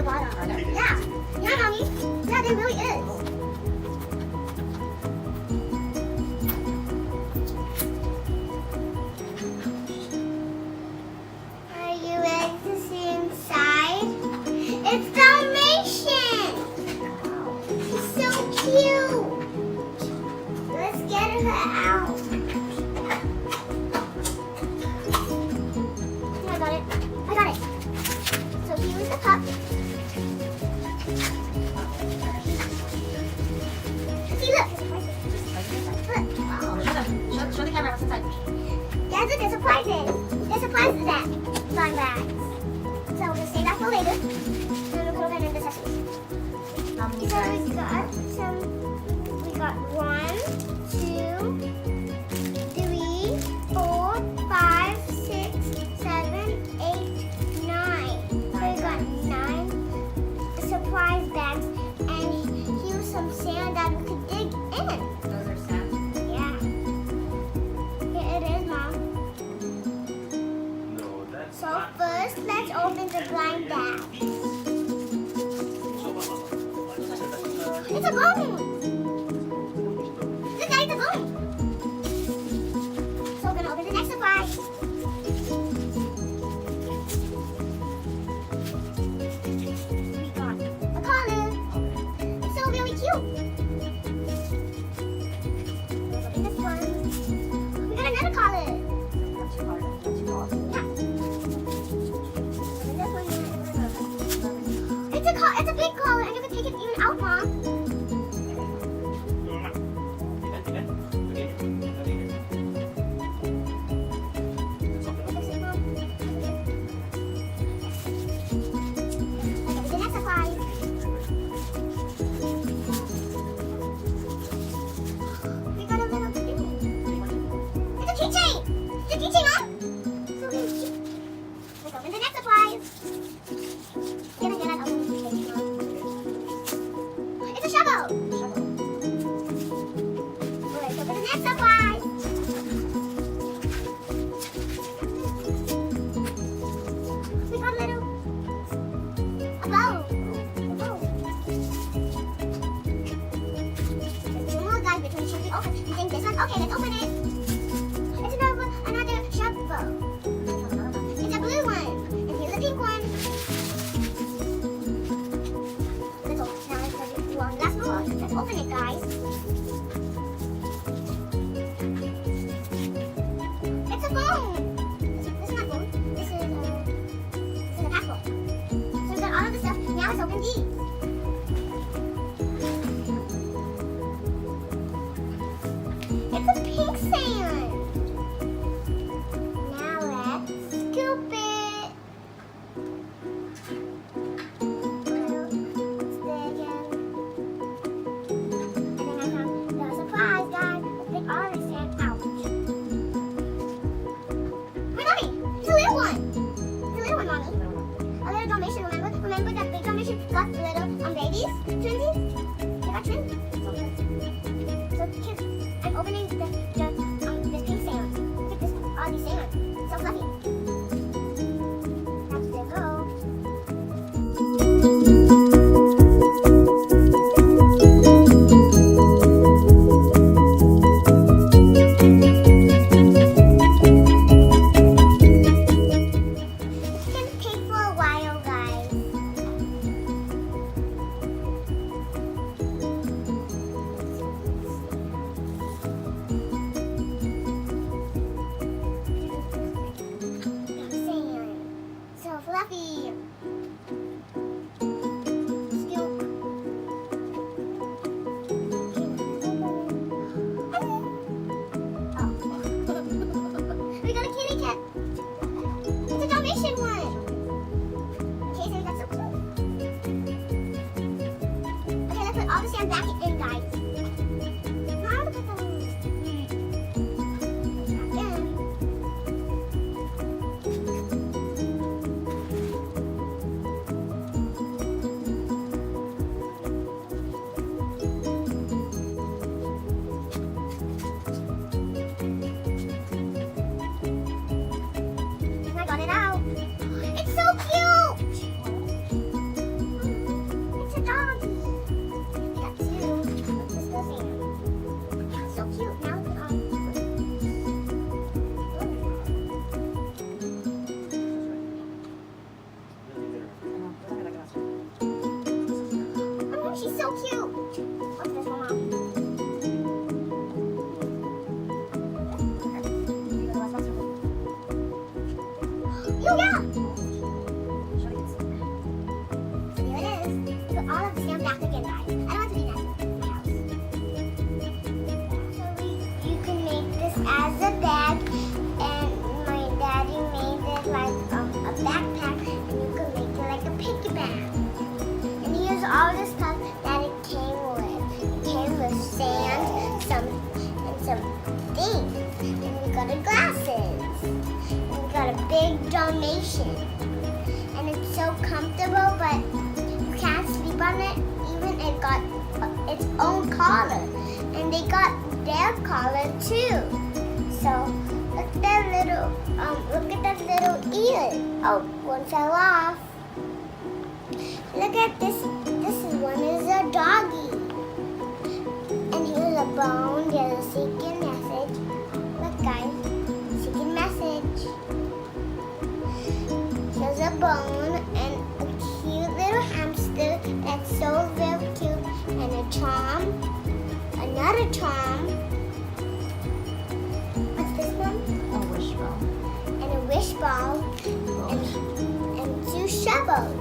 bottom. Are there? Yeah. Yeah, Mommy. Yeah, there really is. Are you ready to see inside? It's Dalmatian. She's so cute. Let's get her out. I got it. I got it. So here's the pup. See, look. Look. Wow. Show the camera what's inside. Guess what the surprise is? The surprise is that slime bags. So we'll save that for later. And we'll put it in the accessories. How many So guys? we got some. We got 1, 2, 3, 4, 5, 6, 7, 8, 9. So we got 9 surprise bags, and here's some sand that we could dig in. Those are sand. Yeah. Here it is, Mom. No, that's So not. first, let's open the blind bag. It's a bone. Look, Daddy, the bone. So we're gonna open the next surprise. We got a collar. It's so really cute. Let's open this one. We got another collar. That's too hard. That's too hard. Yeah. Open this one. It's a big collar, and you can take it even out, Mom. Okay, let's open it. It's another shovel. It's a blue one. And here's a pink one. Let's open. Now let's do one last more. Let's open it, guys. It's a phone. This is not a phone. This is a passport. So we've got all of the stuff. Now let's open these. It's a pink sand. Now let's scoop it. Well, it's big and then I found the surprise, guys. Let's take all the sand out. Wait, Mommy, it's a little one. It's a little one, Mommy. A little Dalmatian, remember? Remember that big Dalmatian got little babies? Twinsies? They got twins? So kids, I'm opening this pink sand. Look at this, all these sand. So fluffy. That's the go. It's gonna take for a while, guys. Sand. So fluffy. Scoop. Oh. We got a kitty cat. It's a Dalmatian one. Okay, so that's so cute. Okay, let's put all the sand back in, guys. Now I want to put them back in. And I got it out. It's so cute. Yeah. Show the kids. Here it is. So all of them back again, guys. I don't want to be nice in my house. So you can make this as a bag, and my daddy made it like a backpack, and you can make it like a piggy bank. And here's all the stuff that it came with. It came with sand, some things, and we got the glasses. And we got a big donation, and it's so comfortable, but you can't sleep on it. Even it got its own collar, and they got their collar too. So look at that little little ear. Oh, one fell off. Look at this. This one is a doggy, and here's a bone. There's a secret message. Look, guys, secret message. Here's a bone and a cute little hamster that's so very cute, and a charm, another charm. What's this one? A wishbone. And a wishbone, and two shovels.